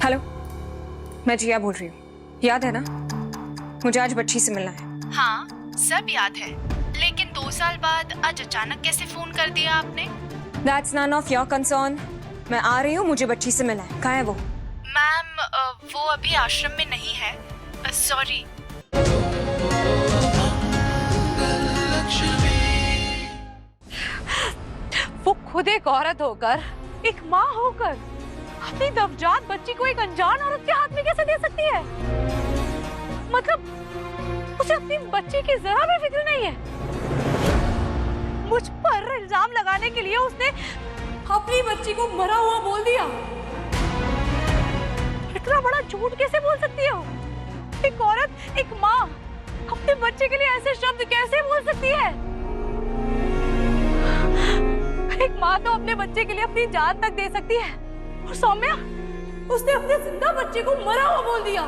Hello, मैं जिया बोल रही हूँ। याद है ना, मुझे आज बच्ची से मिलना है। हाँ, सब याद है, लेकिन 2 साल बाद आज अचानक कैसे फोन कर दिया आपने? That's none of your concern। मैं आ रही हूँ, मुझे बच्ची से मिलना है। कहाँ है वो? मैम, वो अभी आश्रम में नहीं है। सॉरी। वो खुद एक औरत होकर, एक माँ होकर अपनी नवजात बच्ची को एक अनजान औरत के हाथ में कैसे दे सकती है? मतलब उसे अपनी बच्ची की जरा भी फिक्र नहीं है। मुझ पर इल्जाम लगाने के लिए उसने अपनी बच्ची को मरा हुआ बोल दिया। इतना बड़ा झूठ कैसे बोल सकती हो? एक औरत, एक माँ अपने बच्चे के लिए ऐसे शब्द कैसे बोल सकती है? एक माँ तो अपने बच्चे के लिए अपनी जान तक दे सकती है, और सौम्या, उसने अपने जिंदा बच्चे को मरा हुआ बोल दिया।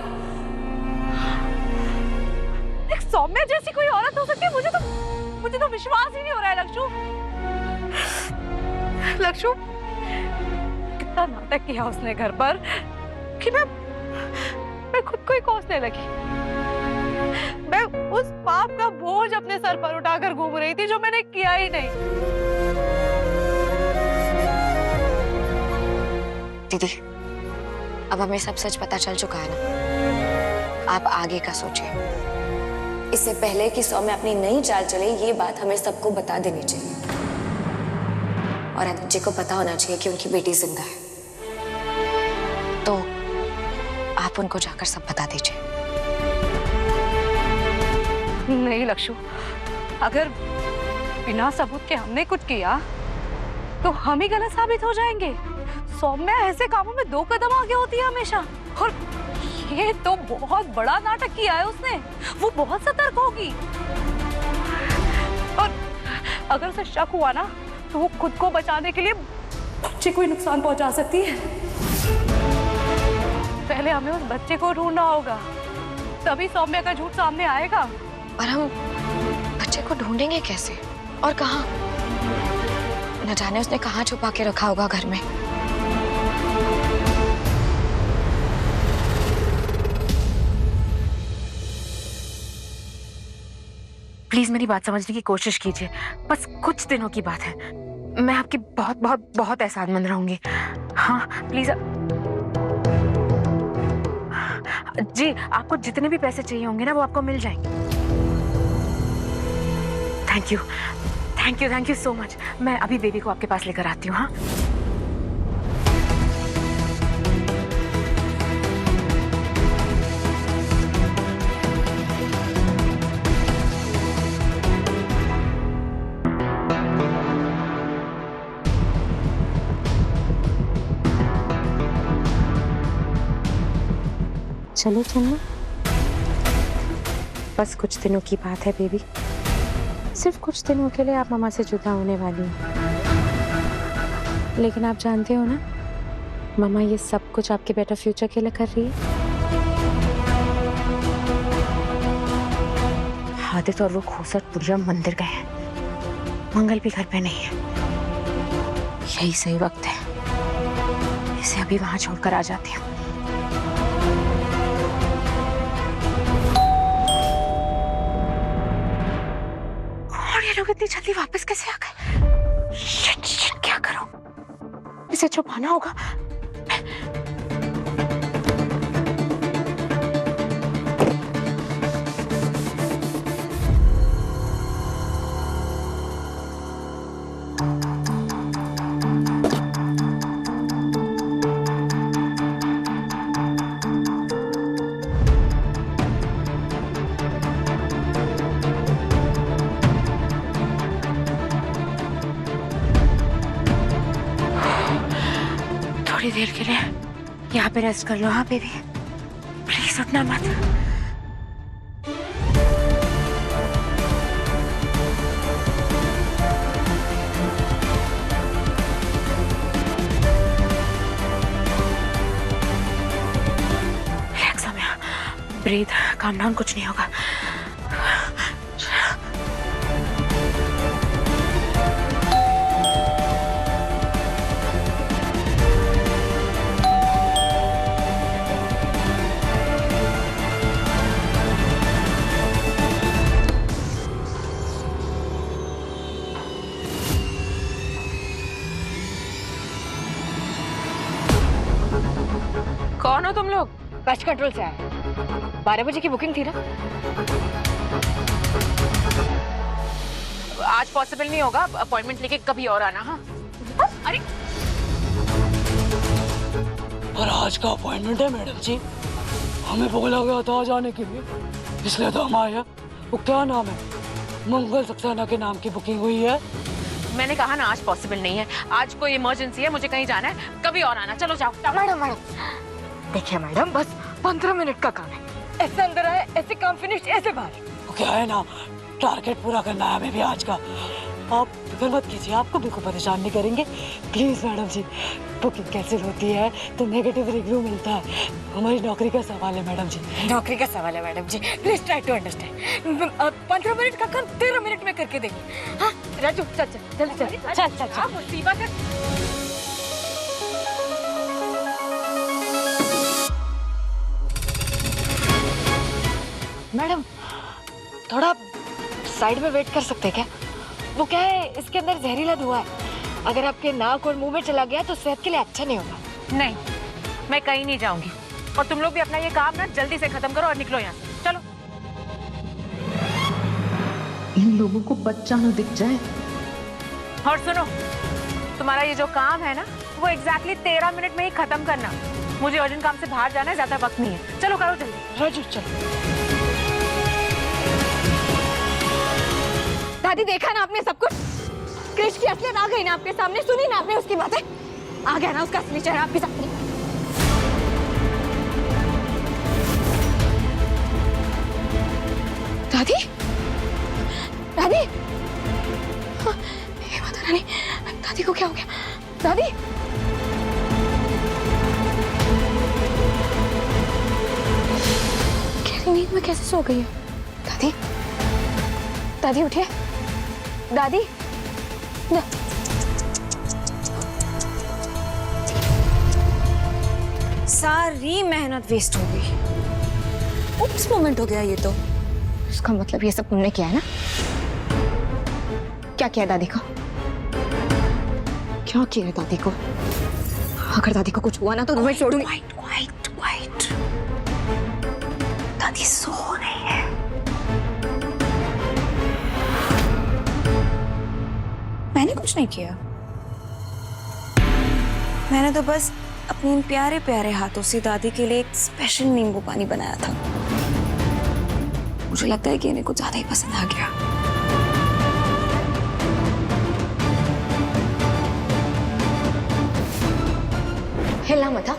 एक सौम्या जैसी कोई औरत हो सकती है? मुझे तो विश्वास ही नहीं हो रहा है लक्षु। लक्षु, कितना नाटक किया उसने घर पर कि मैं खुद को ही कोसने लगी। मैं उस पाप का बोझ अपने सर पर उठाकर घूम रही थी जो मैंने किया ही नहीं। दीदी, अब हमें सब सच पता चल चुका है ना। आप आगे का सोचिए। इससे पहले कि सौम्या अपनी नई चाल चले, ये बात हमें सबको बता देनी चाहिए। और अजय को पता होना चाहिए कि उनकी बेटी जिंदा है। तो आप उनको जाकर सब बता दीजिए। नहीं लक्षु, अगर बिना सबूत के हमने कुछ किया तो हम ही गलत साबित हो जाएंगे। सौम्या ऐसे कामों में 2 कदम आगे होती है हमेशा, और ये तो बहुत बड़ा नाटक किया है उसने। वो बहुत सतर्क होगी, और अगर उसे शक हुआ ना तो वो खुद को बचाने के लिए बच्चे को ही नुकसान पहुंचा सकती है। पहले हमें उस बच्चे को ढूंढना होगा, तभी सौम्या का झूठ सामने आएगा। और हम बच्चे को ढूंढेंगे कैसे और कहाँ? न जाने उसने कहाँ छुपा के रखा होगा घर में। प्लीज मेरी बात समझने की कोशिश कीजिए। बस कुछ दिनों की बात है। मैं आपकी बहुत बहुत बहुत एहसानमंद रहूंगी। हाँ प्लीज। जी, आपको जितने भी पैसे चाहिए होंगे ना, वो आपको मिल जाएंगे। Thank you, thank you, thank you so much. मैं अभी बेबी को आपके पास लेकर आती हूँ। हाँ, चलो चलना। बस कुछ दिनों की बात है बेबी। सिर्फ कुछ दिनों के लिए आप मामा से जुदा होने वाली हैं। लेकिन आप जानते हो ना, मामा ये सब कुछ आपके बेटर फ्यूचर के लिए कर रही है। आदित्य और वो खोसट बुढ़िया मंदिर गए हैं। मंगल भी घर पे नहीं है। यही सही वक्त है, इसे अभी वहां छोड़कर आ जाती हूँ। लोग इतनी जल्दी वापस कैसे आ गए? शिट, शिट, क्या करूं? इसे छुपाना होगा। थोड़ी देर के लिए यहाँ पे रेस्ट कर लो। हाँ बेबी, प्लीज उठना मत। Relax Saumya, breathe, calm down, कुछ नहीं होगा। कौन हो तुम लोग? पेस्ट कंट्रोल से आए। 12 बजे की बुकिंग थी ना? आज पॉसिबल नहीं होगा, अपॉइंटमेंट लेके कभी और आना। हाँ अरे और आज का अपॉइंटमेंट है मैडम जी, हमें बोला गया था आज आने के लिए, इसलिए तो हम आए हैं। वो क्या नाम है? मंगल सक्सेना के नाम की बुकिंग हुई है। मैंने कहा ना आज पॉसिबल नहीं है, आज कोई इमरजेंसी है, मुझे कहीं जाना है, कभी और आना। चलो जाओ। मैडम देखिए मैडम, बस 15 मिनट का काम है, ऐसे अंदर आए, ऐसे काम फिनिश, ऐसे बाहर। वो क्या है ना, टारगेट पूरा करना है हमें भी आज का। आप फिक्र मत कीजिए, आपको बिल्कुल परेशान नहीं करेंगे। Please madam ji, booking cancel होती है तो नेगेटिव रिव्यू मिलता है, हमारी नौकरी का सवाल है मैडम जी। नौकरी का सवाल है madam ji, please try to understand. 15 minute का काम 13 मिनट में करके देंगे। हाँ राजू चल चल चल चल चल चल चल। मुसीबत है। मैडम थोड़ा साइड में वेट कर सकते हैं क्या? वो क्या है, इसके अंदर जहरीला धुआं है, अगर आपके नाक और मुंह में चला गया तो सेहत के लिए अच्छा नहीं होगा। नहीं, मैं कहीं नहीं जाऊंगी, और तुम लोग भी अपना ये काम ना जल्दी से खत्म करो और निकलो यहाँ से। चलो। इन लोगों को बच्चा न दिख जाए। और सुनो, तुम्हारा ये जो काम है ना, वो एग्जैक्टली 13 मिनट में ही खत्म करना। मुझे अर्जेंट काम से बाहर जाना है, ज्यादा वक्त नहीं है। चलो करो जल्दी। राजू चल। दादी देखा ना आपने सब कुछ, क्रिश की असलियत आ गई ना आपके सामने, सुनी ना आपने उसकी बातें, आ गया ना उसका असली चेहरा आपके सामने। दादी दादी, हे माता रानी, दादी को क्या हो गया? दादी गहरी नींद में कैसे सो गई है? दादी दादी उठिए, दादी सारी मेहनत वेस्ट हो गई। उप्स मोमेंट हो गया ये तो। इसका मतलब ये सब तुमने किया है ना? क्या किया दादी को? क्या किया दादी को? अगर दादी को कुछ हुआ ना तो तुम्हें छोड़ूंगी। क्वाइट। दादी सो रही है। मैंने कुछ नहीं किया, मैंने तो बस अपने इन प्यारे प्यारे हाथों से दादी के लिए एक स्पेशल नींबू पानी बनाया था। मुझे लगता है कि इन्हें कुछ ज्यादा ही पसंद आ गया। हिलना मत।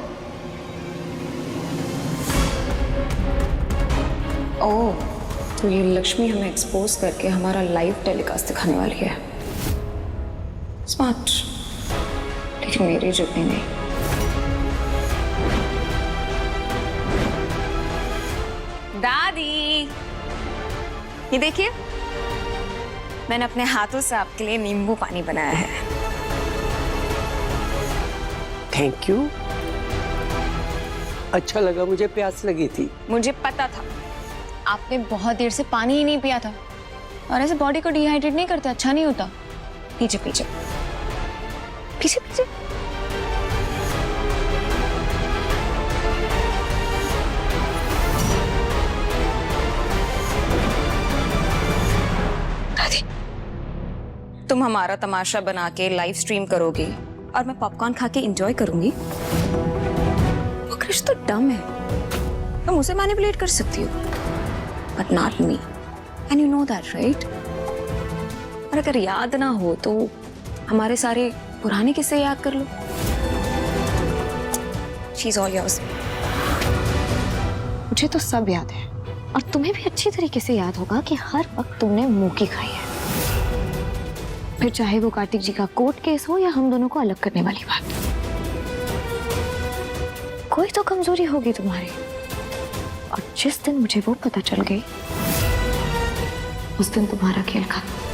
ओह, तो ये लक्ष्मी हमें एक्सपोज करके हमारा लाइव टेलीकास्ट दिखाने वाली है। स्मार्ट, लेकिन मेरी जितनी नहीं। दादी, ये देखिए, मैंने अपने हाथों से आपके लिए नींबू पानी बनाया है। Thank you. अच्छा लगा, मुझे प्यास लगी थी। मुझे पता था, आपने बहुत देर से पानी ही नहीं पिया था, और ऐसे बॉडी को डिहाइड्रेट नहीं करते, अच्छा नहीं होता। पीछे पीछे पीछे पीछे। दादी, तुम हमारा तमाशा बना के लाइव स्ट्रीम करोगी और मैं पॉपकॉर्न खा के एंजॉय करूंगी। वो क्रिश तो डम है, तुम उसे मैनिपुलेट कर सकती हो, but not me, and you know that right? और अगर याद ना हो तो हमारे सारे पुराने किस्से याद कर लो। She is all yours. मुझे तो सब याद है, और तुम्हें भी अच्छी तरीके से याद होगा कि हर वक्त तुमने मुंह की खाई है, फिर चाहे वो कार्तिक जी का कोर्ट केस हो या हम दोनों को अलग करने वाली बात। कोई तो कमजोरी होगी तुम्हारी, और जिस दिन मुझे वो पता चल गई, उस दिन तुम्हारा खेल खत्म।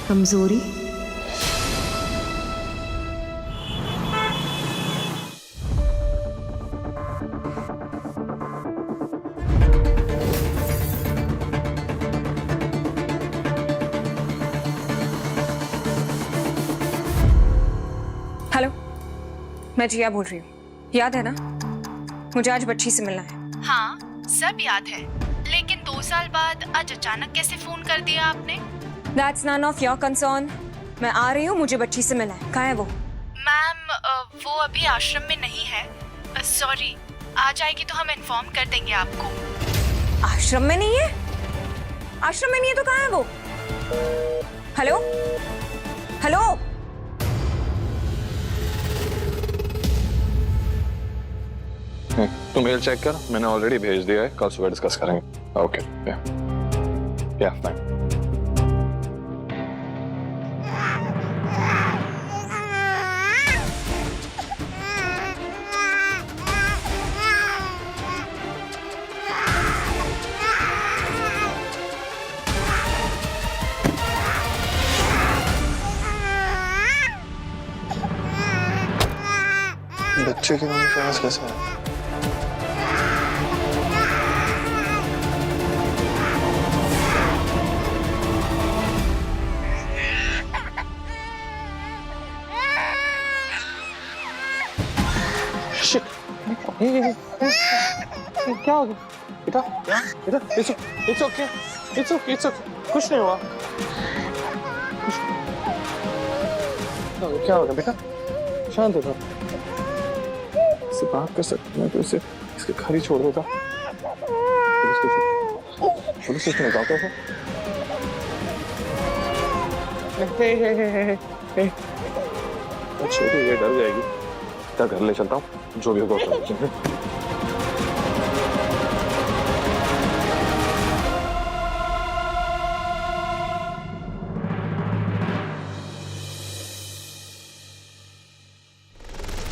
कमजोरी? मैं जिया बोल रही हूँ, याद है ना? मुझे आज बच्ची से मिलना है। हाँ, सब याद है, लेकिन 2 साल बाद आज अचानक कैसे फोन कर दिया आपने? That's none of your concern. मैं आ रही हूँ, मुझे बच्ची से मिलना है। कहाँ है वो? मैम, वो अभी आश्रम में नहीं है। सॉरी, आ जाएगी तो हम इन्फॉर्म कर देंगे आपको। आश्रम में नहीं है? आश्रम में नहीं है तो कहाँ है वो? हेलो? हेलो? तू मेल चेक कर, मैंने ऑलरेडी भेज दिया है, कल सुबह डिस्कस करेंगे। ओके, या फाइन। बच्चे की मम्मी फेमस कैसे है? Shit. क्या हो गया बेटा? बेटा, it's okay, कुछ नहीं हुआ। क्या हो गया बेटा? शांत हो जाओ। इससे बात कर सकते हैं तो इसे इसके घर ही छोड़ देता। पुलिस स्टेशन में जाता है। छोटी ये डर जाएगी। क्या घर ले चलता हूँ, जो भी होगा कर।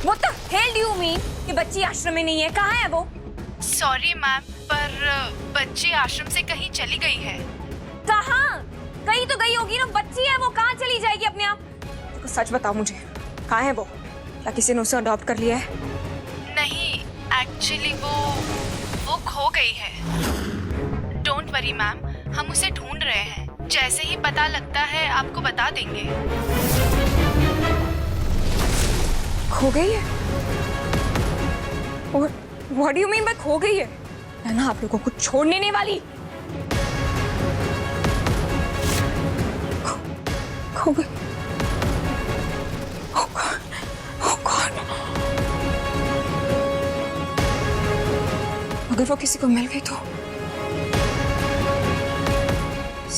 What the hell do you mean कि बच्ची आश्रम में नहीं है? कहाँ है वो? सॉरी मैम, पर बच्ची आश्रम से कहीं चली गई है। कहाँ? कहीं तो गई होगी ना, बच्ची है वो, कहाँ चली जाएगी अपने आप? तो सच बताओ मुझे, कहाँ है वो? क्या किसी ने उसे अडॉप्ट कर लिया है? नहीं, एक्चुअली वो खो गई है। डोंट वरी मैम, हम उसे ढूंढ रहे हैं। जैसे ही पता लगता है आपको बता देंगे। खो गई है? What do you mean by खो गई है? मैं ना आप लोगों को छोड़ने नहीं वाली। खो गई। Oh God, oh God. अगर वो किसी को मिल गई तो,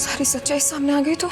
सारी सच्चाई सामने आ गई तो